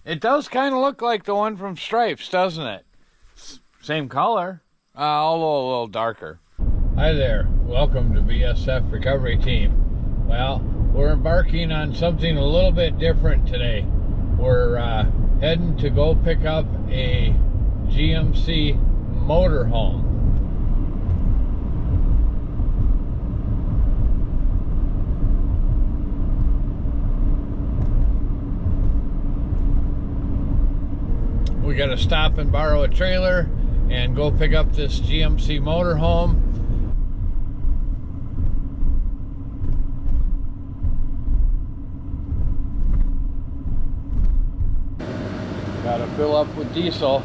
It does kind of look like the one from Stripes, doesn't it? Same color, although a little darker. Hi there, welcome to BSF Recovery Team. Well, we're embarking on something a little bit different today. We're heading to go pick up a GMC motorhome. We got to stop and borrow a trailer and go pick up this GMC motorhome. Got to fill up with diesel.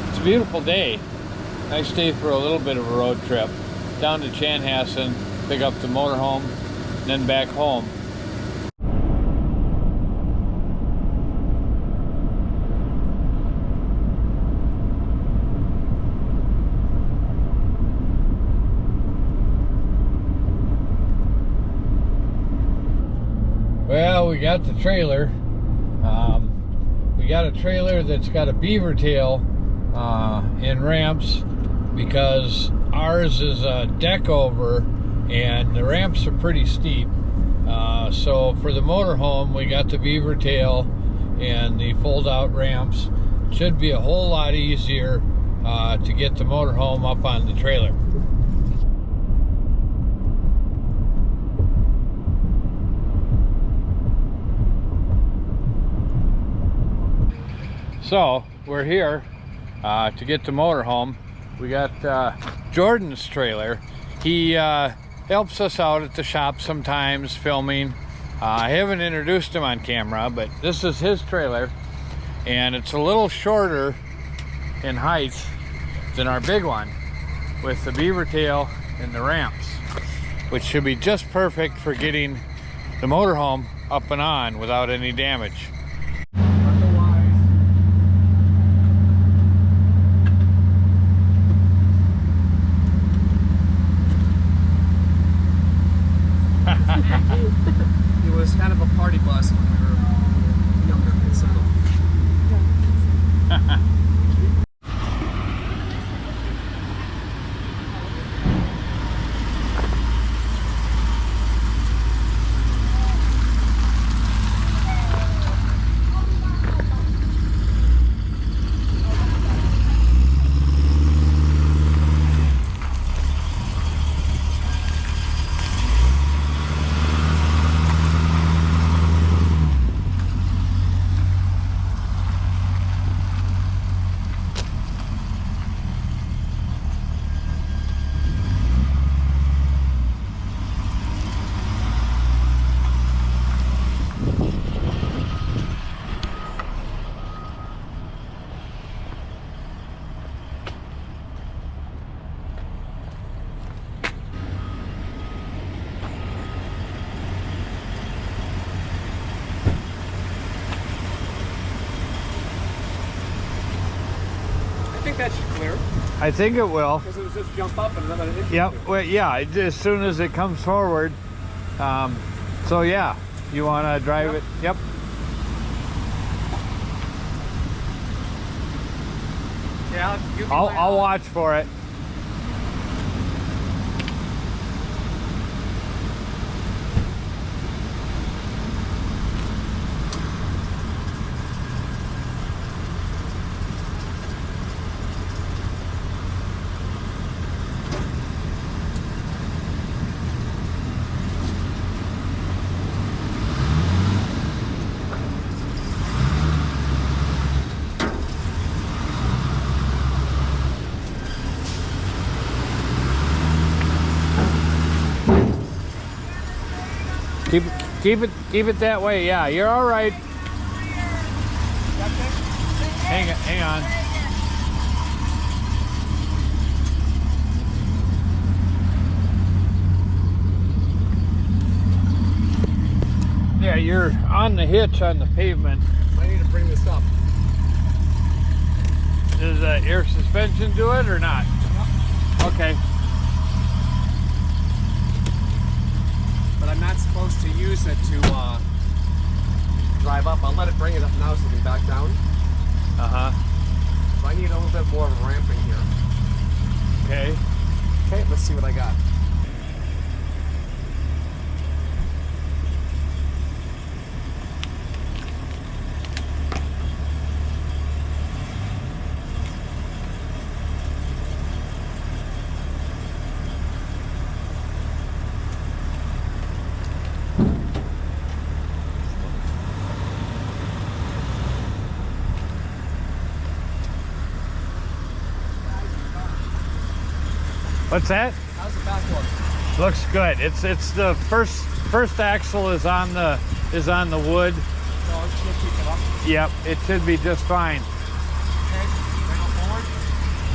It's a beautiful day. Nice day for a little bit of a road trip. Down to Chanhassen, pick up the motorhome, and then back home. Well, we got the trailer. We got a trailer that's got a beaver tail in ramps because ours is a deck over and the ramps are pretty steep. So for the motorhome, we got the beaver tail and the fold-out ramps. Should be a whole lot easier to get the motorhome up on the trailer. So we're here to get the motorhome. We got Jordan's trailer. He helps us out at the shop sometimes filming. I haven't introduced him on camera, but this is his trailer, and it's a little shorter in height than our big one with the beaver tail and the ramps, which should be just perfect for getting the motorhome up and on without any damage. It was kind of a party bus when we were younger and single. I think that should clear. I think it will. Because it was just jump up and another hit. Yep. Well, yeah. As soon as it comes forward. So yeah, you want to drive it? Yep. Yeah. I'll watch for it. Keep it that way. Yeah, you're all right. Hang on. Yeah, you're on the hitch on the pavement. I need to bring this up. Does air suspension do it or not? Yep. Okay. But I'm not supposed to use it to drive up. I'll let it bring it up now so we can back down. So I need a little bit more of a ramping here. Okay. Okay, let's see what I got. What's that? How's the back look? Looks good. It's the first axle is on the wood. So it should keep it up. Yep, it should be just fine. Okay, bring it forward.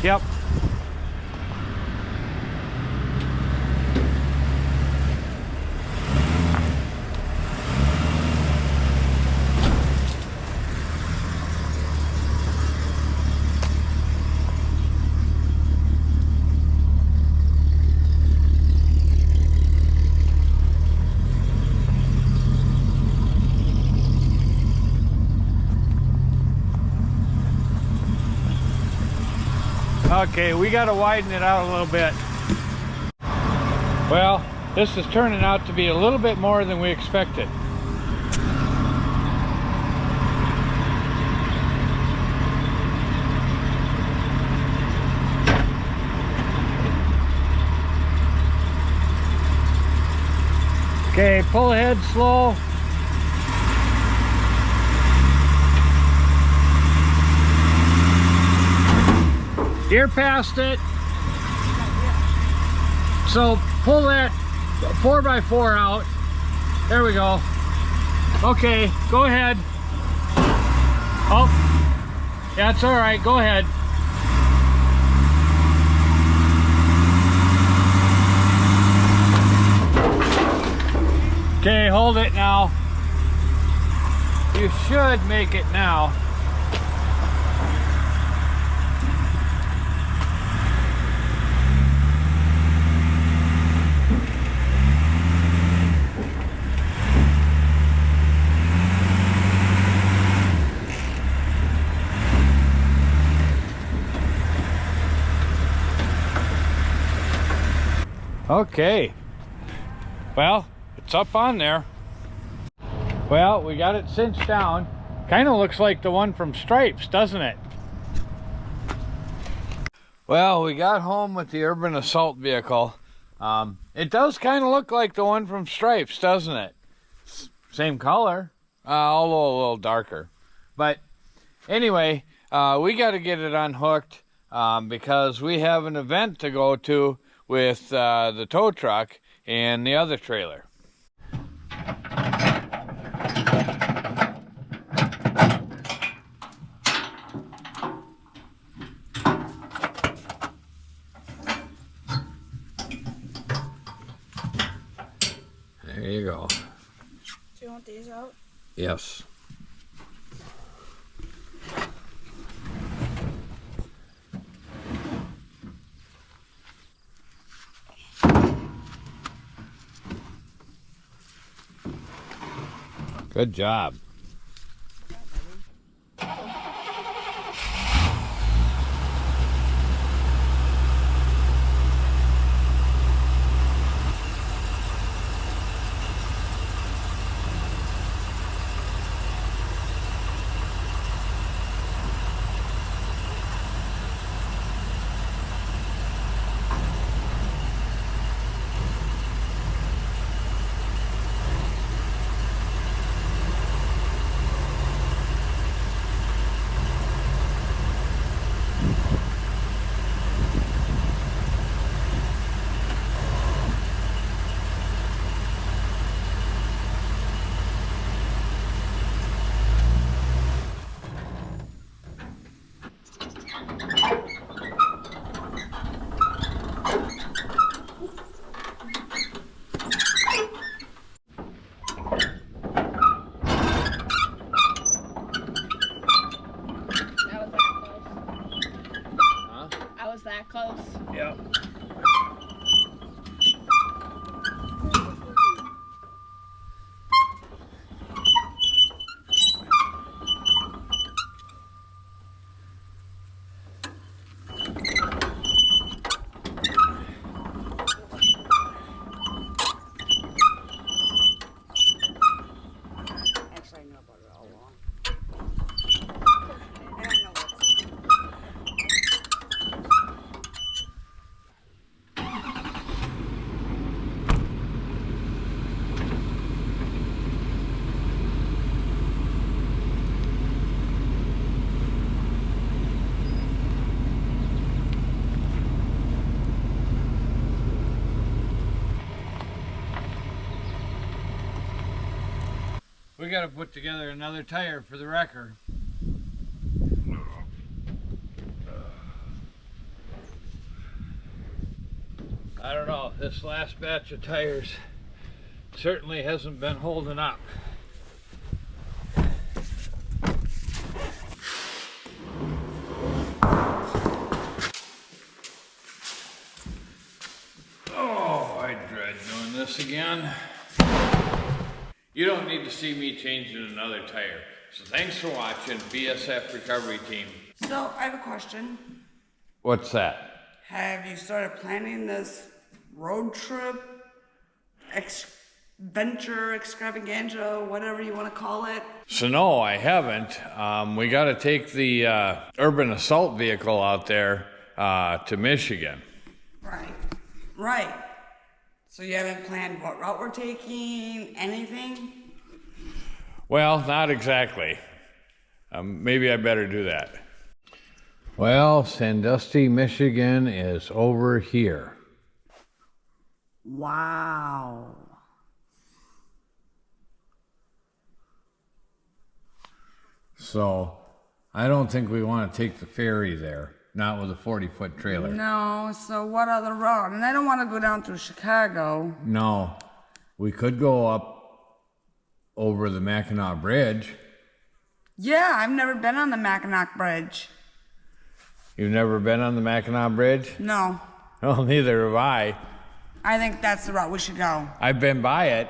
Yep. Okay, we got to widen it out a little bit. Well, this is turning out to be a little bit more than we expected. Okay, pull ahead slow. You're past it. So pull that 4x4 out. There we go. Okay, go ahead. Oh, yeah, it's all right. Go ahead. Okay, hold it now. You should make it now. Okay, well, it's up on there. Well, we got it cinched down. Kind of looks like the one from Stripes, doesn't it? Well, we got home with the Urban Assault vehicle. It does kind of look like the one from Stripes, doesn't it? Same color, although a little darker. But anyway, we got to get it unhooked because we have an event to go to with the tow truck and the other trailer. There you go. Do you want these out? Yes. Good job. gotta put together another tire for the wrecker. I don't know, this last batch of tires certainly hasn't been holding up. Oh, I dread doing this again. You don't need to see me changing another tire. So thanks for watching BSF Recovery Team. So, I have a question. What's that? Have you started planning this road trip, venture, extravaganza, whatever you want to call it? So no, I haven't. We got to take the urban assault vehicle out there to Michigan. Right. So you haven't planned what route we're taking, anything? Well, not exactly. Maybe I better do that. Well, Sandusky, Michigan is over here. Wow. So I don't think we want to take the ferry there, not with a 40-foot trailer. No, so what other route? And I don't want to go down through Chicago. No, we could go up over the Mackinac Bridge. Yeah, I've never been on the Mackinac Bridge. You've never been on the Mackinac Bridge? No. Well, neither have I. I think that's the route we should go. I've been by it,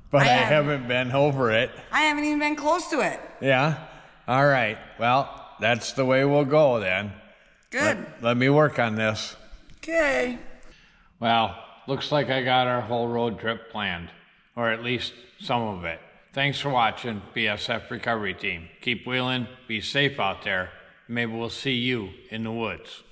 but I haven't been over it. I haven't even been close to it. Yeah? All right. Well, that's the way we'll go then. Good. Let me work on this. Okay. Well, looks like I got our whole road trip planned, or at least some of it. Thanks for watching, BSF Recovery Team. Keep wheeling, be safe out there. Maybe we'll see you in the woods.